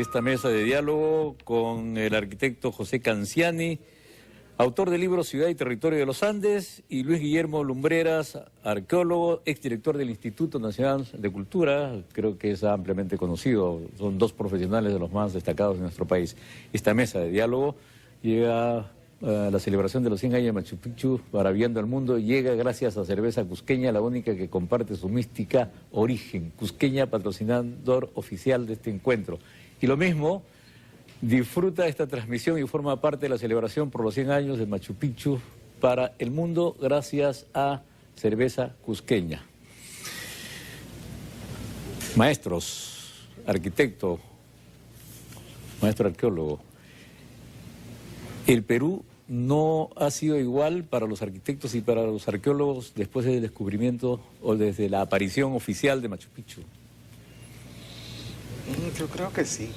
esta mesa de diálogo con el arquitecto José Canciani, autor del libro Ciudad y Territorio de los Andes, y Luis Guillermo Lumbreras, arqueólogo, exdirector del Instituto Nacional de Cultura, creo que es ampliamente conocido, son dos profesionales de los más destacados de nuestro país. Esta mesa de diálogo llega a la celebración de los 100 años de Machu Picchu, maravillando al mundo, llega gracias a Cerveza Cusqueña, la única que comparte su mística origen. Cusqueña, patrocinador oficial de este encuentro. Y lo mismo, disfruta esta transmisión y forma parte de la celebración por los 100 años de Machu Picchu para el mundo gracias a Cerveza Cusqueña. Maestros, arquitecto, maestro arqueólogo, el Perú no ha sido igual para los arquitectos y para los arqueólogos después del descubrimiento o desde la aparición oficial de Machu Picchu. Yo creo que sí.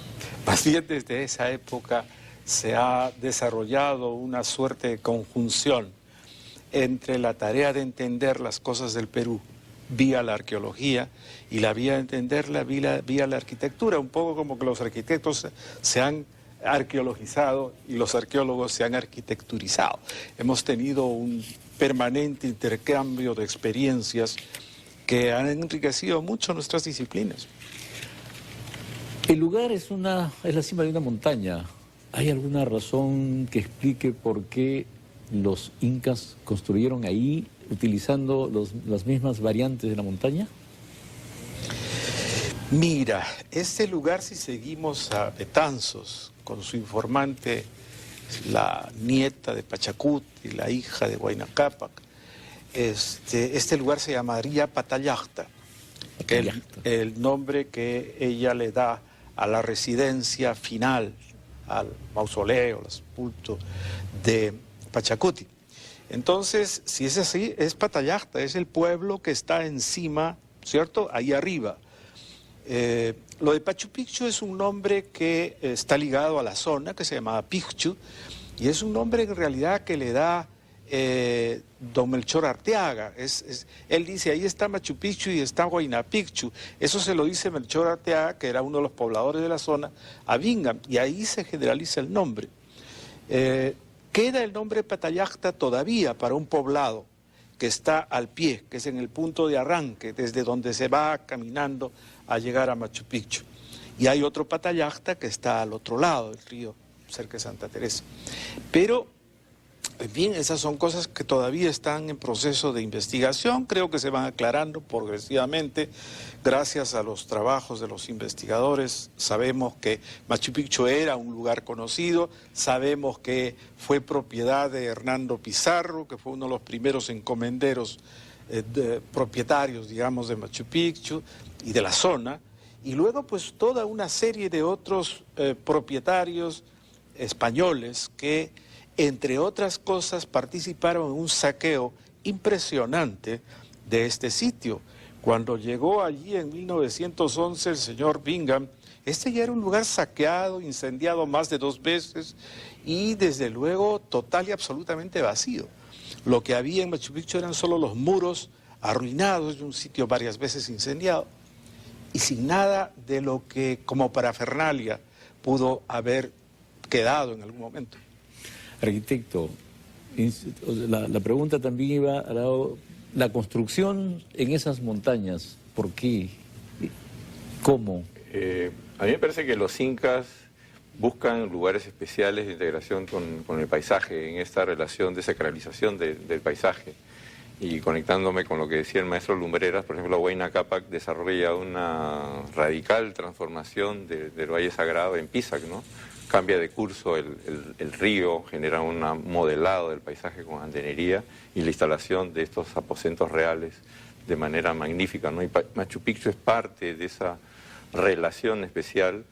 Más bien desde esa época se ha desarrollado una suerte de conjunción entre la tarea de entender las cosas del Perú vía la arqueología y la vía de entenderla vía la arquitectura, un poco como que los arquitectos se han arqueologizado y los arqueólogos se han arquitecturizado. Hemos tenido un permanente intercambio de experiencias que han enriquecido mucho nuestras disciplinas. El lugar es la cima de una montaña. ¿Hay alguna razón que explique por qué los incas construyeron ahí utilizando las mismas variantes de la montaña? Mira, este lugar, si seguimos a Betanzos con su informante, la nieta de Pachacuti, la hija de Huayna Cápac, este lugar se llamaría Patallacta, el nombre que ella le da a la residencia final, al mausoleo, al sepulcro de Pachacuti. Entonces, si es así, es Patallacta, es el pueblo que está encima, ¿cierto? Ahí arriba. Lo de Machu Picchu es un nombre que está ligado a la zona, que se llamaba Picchu, y es un nombre en realidad que le da don Melchor Arteaga. Él dice, ahí está Machu Picchu y está Huayna Picchu. Eso se lo dice Melchor Arteaga, que era uno de los pobladores de la zona, a Bingham, y ahí se generaliza el nombre. Queda el nombre Patallacta todavía para un poblado que está al pie, que es en el punto de arranque, desde donde se va caminando a llegar a Machu Picchu. Y hay otro Patallacta que está al otro lado del río, cerca de Santa Teresa. Pero, en fin, esas son cosas que todavía están en proceso de investigación, creo que se van aclarando progresivamente. Gracias a los trabajos de los investigadores, sabemos que Machu Picchu era un lugar conocido, sabemos que fue propiedad de Hernando Pizarro, que fue uno de los primeros encomenderos propietarios, digamos, de Machu Picchu y de la zona, y luego pues toda una serie de otros propietarios españoles que, entre otras cosas, participaron en un saqueo impresionante de este sitio. Cuando llegó allí en 1911 el señor Bingham, este ya era un lugar saqueado, incendiado más de 2 veces y desde luego total y absolutamente vacío. Lo que había en Machu Picchu eran solo los muros arruinados de un sitio varias veces incendiado y sin nada de lo que como parafernalia pudo haber quedado en algún momento. Arquitecto, la pregunta también iba a la construcción en esas montañas. ¿Por qué? ¿Cómo? A mí me parece que los incas buscan lugares especiales de integración con el paisaje, en esta relación de sacralización del paisaje. Y conectándome con lo que decía el maestro Lumbreras, por ejemplo, Huayna Cápac desarrolla una radical transformación del Valle Sagrado en Pisac, ¿no? Cambia de curso el río, genera un modelado del paisaje con andenería y la instalación de estos aposentos reales de manera magnífica, ¿no? Y Machu Picchu es parte de esa relación especial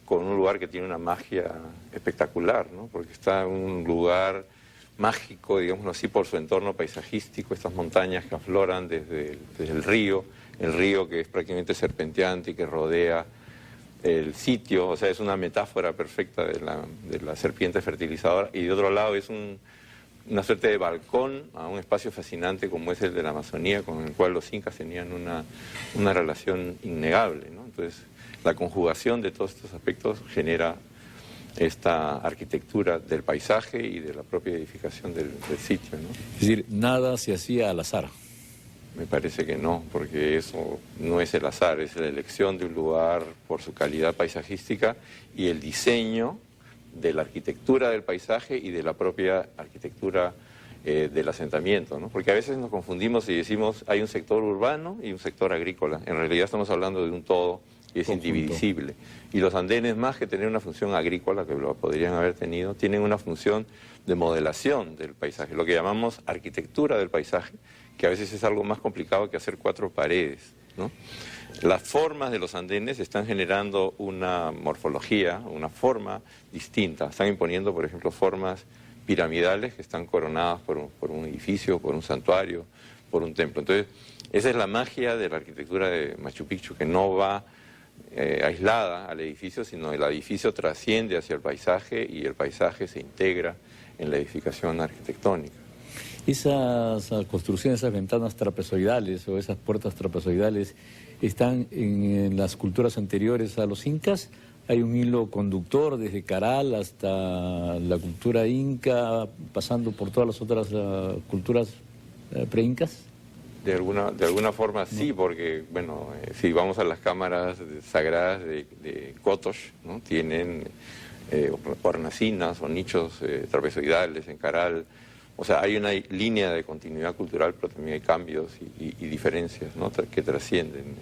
con un lugar que tiene una magia espectacular, ¿no? Porque está en un lugar mágico, digámoslo así, por su entorno paisajístico, estas montañas que afloran desde el río que es prácticamente serpenteante y que rodea el sitio, o sea, es una metáfora perfecta de la serpiente fertilizadora, y de otro lado es una suerte de balcón a un espacio fascinante como es el de la Amazonía, con el cual los incas tenían una relación innegable, ¿no? Entonces, La conjugación de todos estos aspectos genera esta arquitectura del paisaje y de la propia edificación del sitio, ¿no? Es decir, nada se hacía al azar. Me parece que no, porque eso no es el azar, es la elección de un lugar por su calidad paisajística y el diseño de la arquitectura del paisaje y de la propia arquitectura del asentamiento, ¿no? Porque a veces nos confundimos y decimos hay un sector urbano y un sector agrícola. En realidad estamos hablando de un todo y es indivisible. Y los andenes, más que tener una función agrícola, que lo podrían haber tenido, tienen una función de modelación del paisaje, lo que llamamos arquitectura del paisaje, que a veces es algo más complicado que hacer 4 paredes, ¿no? Las formas de los andenes están generando una morfología, una forma distinta. Están imponiendo, por ejemplo, formas piramidales que están coronadas por un edificio, por un santuario, por un templo. Entonces, esa es la magia de la arquitectura de Machu Picchu, que no va aislada al edificio, sino el edificio trasciende hacia el paisaje y el paisaje se integra en la edificación arquitectónica. Esas construcciones, esas ventanas trapezoidales o esas puertas trapezoidales están en las culturas anteriores a los incas. Hay un hilo conductor desde Caral hasta la cultura inca, pasando por todas las otras culturas pre-incas. De alguna forma sí, porque bueno, si vamos a las cámaras sagradas de Kotosh, ¿no? Tienen hornacinas o nichos trapezoidales en Caral. O sea, hay una línea de continuidad cultural, pero también hay cambios y diferencias, ¿no? que trascienden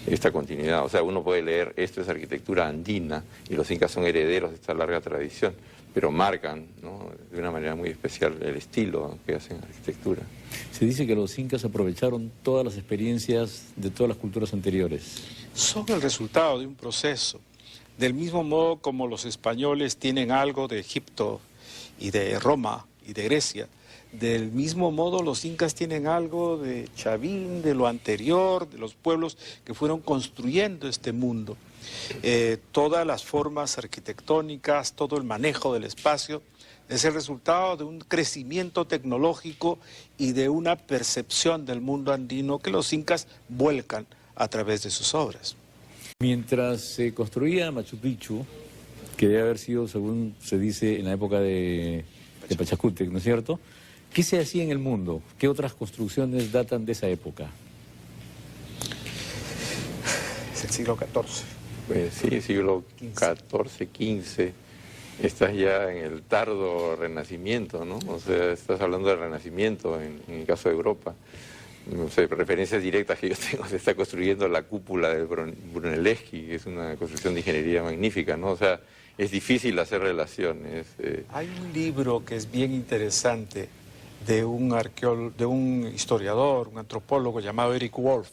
esta continuidad. O sea, uno puede leer, esto es arquitectura andina, y los incas son herederos de esta larga tradición, pero marcan, ¿no? de una manera muy especial el estilo que hacen arquitectura. Se dice que los incas aprovecharon todas las experiencias de todas las culturas anteriores. Son el resultado de un proceso. Del mismo modo como los españoles tienen algo de Egipto y de Roma y de Grecia, del mismo modo los incas tienen algo de Chavín, de lo anterior, de los pueblos que fueron construyendo este mundo. Todas las formas arquitectónicas, todo el manejo del espacio es el resultado de un crecimiento tecnológico y de una percepción del mundo andino que los incas vuelcan a través de sus obras. Mientras se construía Machu Picchu, que debe haber sido, según se dice, en la época de Pachacútec, ¿no es cierto? ¿Qué se hacía en el mundo? ¿Qué otras construcciones datan de esa época? Es el siglo XIV. Pues sí, siglo XIV, XV, estás ya en el tardo Renacimiento, ¿no? O sea, estás hablando del Renacimiento en el caso de Europa. No sé, referencias directas que yo tengo, se está construyendo la cúpula del Brunelleschi, que es una construcción de ingeniería magnífica, ¿no? O sea, es difícil hacer relaciones. Hay un libro que es bien interesante de un historiador, un antropólogo llamado Eric Wolf,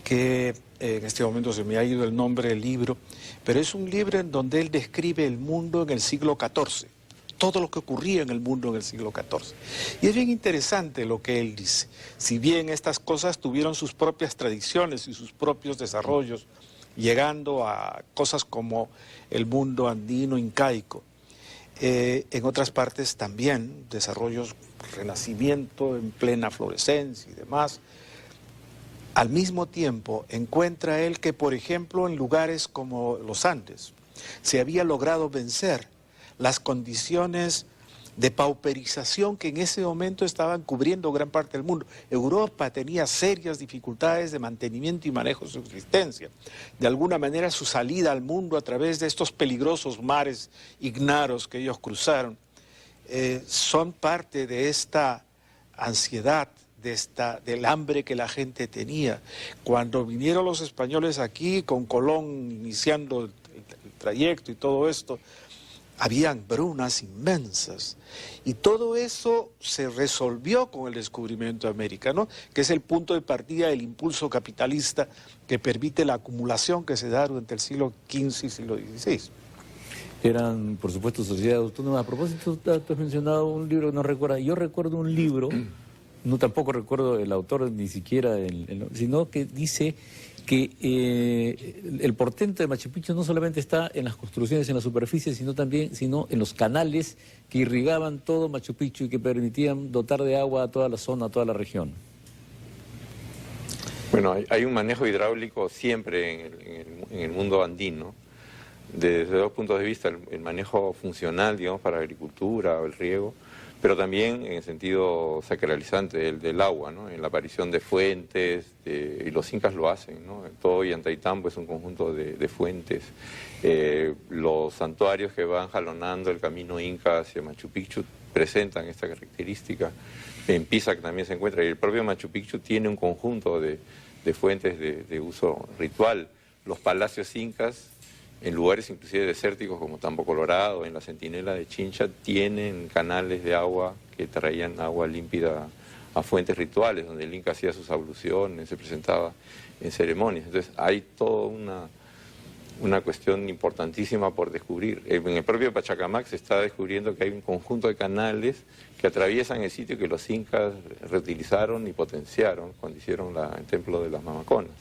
que en este momento se me ha ido el nombre del libro, pero es un libro en donde él describe el mundo en el siglo XIV, todo lo que ocurría en el mundo en el siglo XIV. Y es bien interesante lo que él dice. Si bien estas cosas tuvieron sus propias tradiciones y sus propios desarrollos, llegando a cosas como el mundo andino incaico, en otras partes también desarrollos, renacimiento en plena florescencia y demás. Al mismo tiempo encuentra él que, por ejemplo, en lugares como los Andes se había logrado vencer las condiciones de pauperización que en ese momento estaban cubriendo gran parte del mundo. Europa tenía serias dificultades de mantenimiento y manejo de su existencia. De alguna manera su salida al mundo a través de estos peligrosos mares ignaros que ellos cruzaron son parte de esta ansiedad, del hambre que la gente tenía. Cuando vinieron los españoles aquí, con Colón iniciando el trayecto y todo esto, habían brunas inmensas y todo eso se resolvió con el descubrimiento de América, ¿no? Que es el punto de partida del impulso capitalista que permite la acumulación que se da durante el siglo XV y siglo XVI. Eran, por supuesto, sociedades autónomas. A propósito, tú has mencionado un libro que no recuerda. Yo recuerdo un libro, no tampoco recuerdo el autor ni siquiera, sino que dice que el portento de Machu Picchu no solamente está en las construcciones en la superficie, sino en los canales que irrigaban todo Machu Picchu y que permitían dotar de agua a toda la zona, a toda la región. Bueno, hay un manejo hidráulico siempre en el mundo andino, desde dos puntos de vista, el manejo funcional, digamos, para la agricultura o el riego, pero también en el sentido sacralizante del agua, ¿no? En la aparición de fuentes, y los incas lo hacen, ¿no? Todo Ollantaytambo es un conjunto de fuentes. Los santuarios que van jalonando el camino inca hacia Machu Picchu presentan esta característica. En Pisac también se encuentra, y el propio Machu Picchu tiene un conjunto de fuentes de uso ritual. Los palacios incas, en lugares inclusive desérticos como Tambo Colorado, en la Centinela de Chincha, tienen canales de agua que traían agua límpida a fuentes rituales, donde el Inca hacía sus abluciones, se presentaba en ceremonias. Entonces hay toda una cuestión importantísima por descubrir. En el propio Pachacamac se está descubriendo que hay un conjunto de canales que atraviesan el sitio que los incas reutilizaron y potenciaron cuando hicieron el templo de las Mamaconas.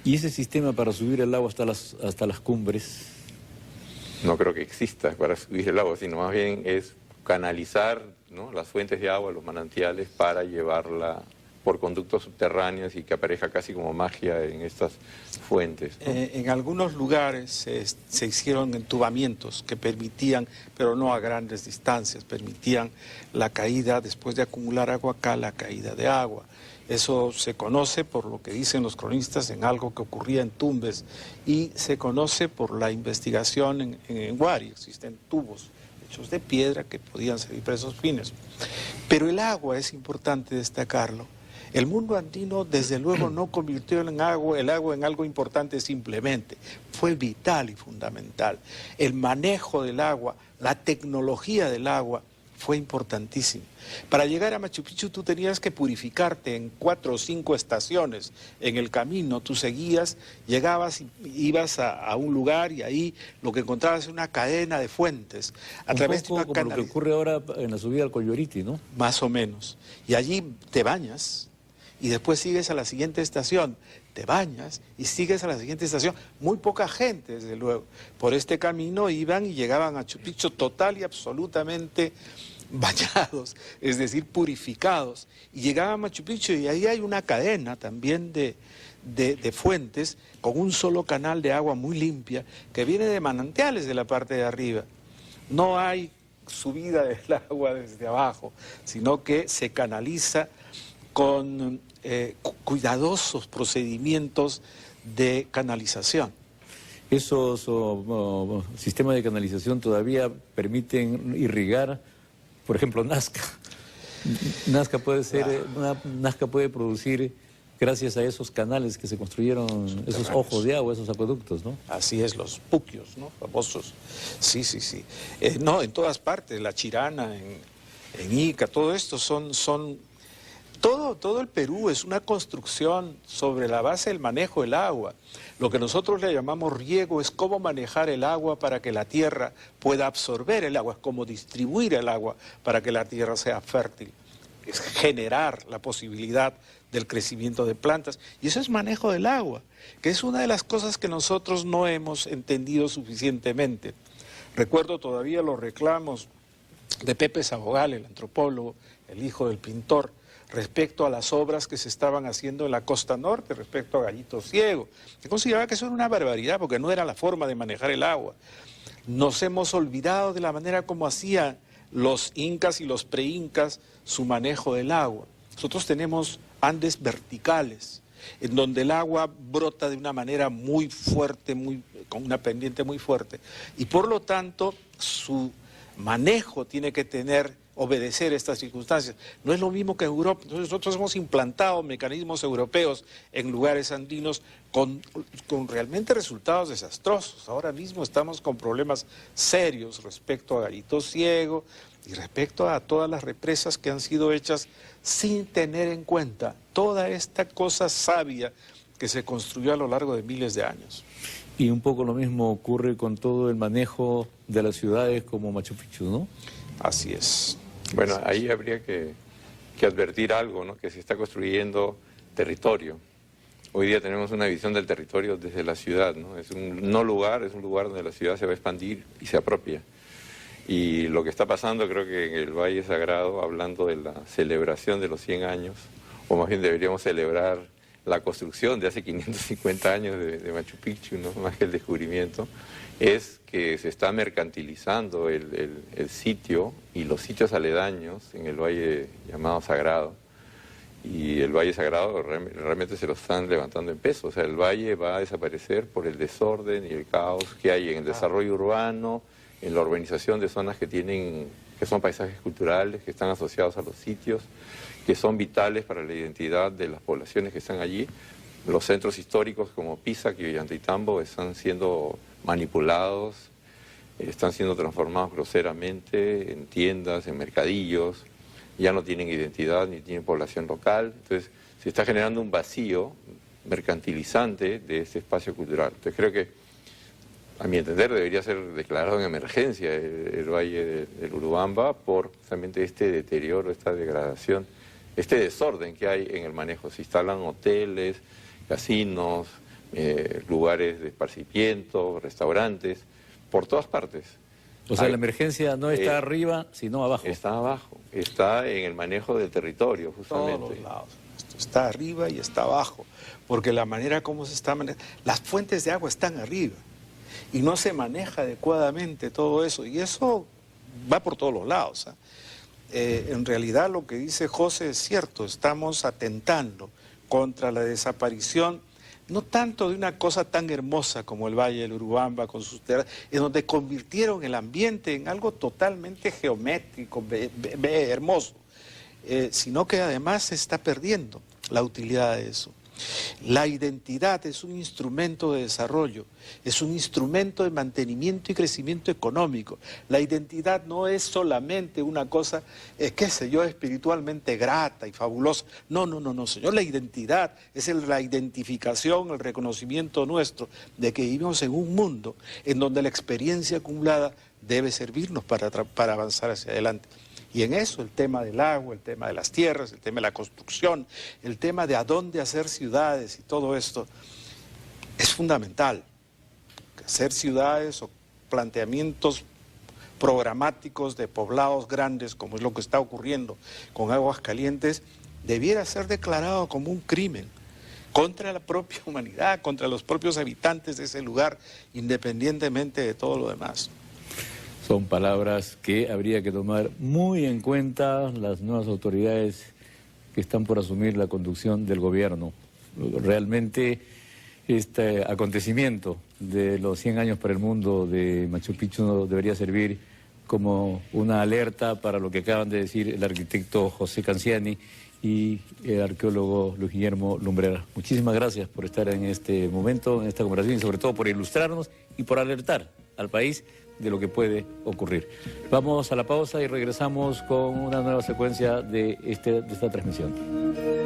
¿Y ese sistema para subir el agua hasta las cumbres? No creo que exista para subir el agua, sino más bien es canalizar, ¿no?, las fuentes de agua, los manantiales, para llevarla por conductos subterráneos y que aparezca casi como magia en estas fuentes, ¿no? En algunos lugares se hicieron entubamientos que permitían, pero no a grandes distancias, permitían la caída, después de acumular agua acá, la caída de agua. Eso se conoce, por lo que dicen los cronistas, en algo que ocurría en Tumbes, y se conoce por la investigación en Huari. Existen tubos hechos de piedra que podían servir para esos fines. Pero el agua, es importante destacarlo, el mundo andino desde luego no convirtió el agua en algo importante simplemente, fue vital y fundamental. El manejo del agua, la tecnología del agua fue importantísimo. Para llegar a Machu Picchu tú tenías que purificarte en 4 o 5 estaciones. En el camino tú seguías, llegabas, ibas a un lugar y ahí lo que encontrabas es una cadena de fuentes. A través de una como lo que ocurre ahora en la subida al Coyoriti, ¿no? Más o menos. Y allí te bañas y después sigues a la siguiente estación. Te bañas y sigues a la siguiente estación. Muy poca gente, desde luego. Por este camino iban y llegaban a Machu Picchu total y absolutamente bañados, es decir, purificados. Y llegaban a Machu Picchu y ahí hay una cadena también de fuentes con un solo canal de agua muy limpia que viene de manantiales de la parte de arriba. No hay subida del agua desde abajo, sino que se canaliza con cuidadosos procedimientos de canalización. ¿Esos sistemas de canalización todavía permiten irrigar, por ejemplo, Nazca? Nazca puede producir, gracias a esos canales que se construyeron, esos ojos de agua, esos acueductos, ¿no? Así es, los puquios, ¿no? Famosos. Sí. No, en todas partes, la Chirana, en Ica, todo esto todo el Perú es una construcción sobre la base del manejo del agua. Lo que nosotros le llamamos riego es cómo manejar el agua para que la tierra pueda absorber el agua, es cómo distribuir el agua para que la tierra sea fértil. Es generar la posibilidad del crecimiento de plantas. Y eso es manejo del agua, que es una de las cosas que nosotros no hemos entendido suficientemente. Recuerdo todavía los reclamos de Pepe Sabogal, el antropólogo, el hijo del pintor, respecto a las obras que se estaban haciendo en la costa norte, respecto a Gallito Ciego. Se consideraba que eso era una barbaridad porque no era la forma de manejar el agua. Nos hemos olvidado de la manera como hacían los incas y los preincas su manejo del agua. Nosotros tenemos Andes verticales, en donde el agua brota de una manera muy fuerte, con una pendiente muy fuerte, y por lo tanto su manejo tiene que obedecer estas circunstancias. No es lo mismo que en Europa. Entonces nosotros hemos implantado mecanismos europeos en lugares andinos con realmente resultados desastrosos. Ahora mismo estamos con problemas serios respecto a Gallito Ciego y respecto a todas las represas que han sido hechas sin tener en cuenta toda esta cosa sabia que se construyó a lo largo de miles de años. Y un poco lo mismo ocurre con todo el manejo de las ciudades como Machu Picchu, ¿no? Así es. Bueno, ahí habría que advertir algo, ¿no? Que se está construyendo territorio. Hoy día tenemos una visión del territorio desde la ciudad, ¿no? Es un lugar donde la ciudad se va a expandir y se apropia. Y lo que está pasando, creo que en el Valle Sagrado, hablando de la celebración de los 100 años, o más bien deberíamos celebrar la construcción de hace 550 años de Machu Picchu, no más que el descubrimiento, es que se está mercantilizando el sitio y los sitios aledaños en el valle llamado Sagrado. Y el Valle Sagrado realmente se lo están levantando en peso. O sea, el valle va a desaparecer por el desorden y el caos que hay en el desarrollo urbano, en la urbanización de zonas que son paisajes culturales, que están asociados a los sitios, que son vitales para la identidad de las poblaciones que están allí. Los centros históricos como Pisac y Ollantaytambo están siendo manipulados, están siendo transformados groseramente en tiendas, en mercadillos. Ya no tienen identidad ni tienen población local, entonces se está generando un vacío mercantilizante de este espacio cultural. Entonces creo que, a mi entender, debería ser declarado en emergencia el Valle del Urubamba por justamente este deterioro, esta degradación, este desorden que hay en el manejo. Se instalan hoteles, casinos, lugares de esparcimiento, restaurantes, por todas partes. O sea, la emergencia no está arriba, sino abajo. Está abajo, está en el manejo del territorio, justamente. Todos los lados. Esto está arriba y está abajo, porque la manera como se está manejando, las fuentes de agua están arriba y no se maneja adecuadamente todo eso, y eso va por todos los lados. En realidad lo que dice José es cierto, estamos atentando contra la desaparición no tanto de una cosa tan hermosa como el Valle del Urubamba con sus tierras, en donde convirtieron el ambiente en algo totalmente geométrico, hermoso, sino que además se está perdiendo la utilidad de eso. La identidad es un instrumento de desarrollo, es un instrumento de mantenimiento y crecimiento económico. La identidad no es solamente una cosa, qué sé yo, espiritualmente grata y fabulosa. No, señor, la identidad es la identificación, el reconocimiento nuestro de que vivimos en un mundo en donde la experiencia acumulada debe servirnos para avanzar hacia adelante. Y en eso el tema del agua, el tema de las tierras, el tema de la construcción, el tema de a dónde hacer ciudades y todo esto es fundamental. Hacer ciudades o planteamientos programáticos de poblados grandes, como es lo que está ocurriendo con Aguascalientes, debiera ser declarado como un crimen contra la propia humanidad, contra los propios habitantes de ese lugar, independientemente de todo lo demás. Son palabras que habría que tomar muy en cuenta las nuevas autoridades que están por asumir la conducción del gobierno. Realmente este acontecimiento de los 100 años para el mundo de Machu Picchu debería servir como una alerta para lo que acaban de decir el arquitecto José Canziani y el arqueólogo Luis Guillermo Lumbreras. Muchísimas gracias por estar en este momento, en esta conversación, y sobre todo por ilustrarnos y por alertar al país de lo que puede ocurrir. Vamos a la pausa y regresamos con una nueva secuencia de esta transmisión.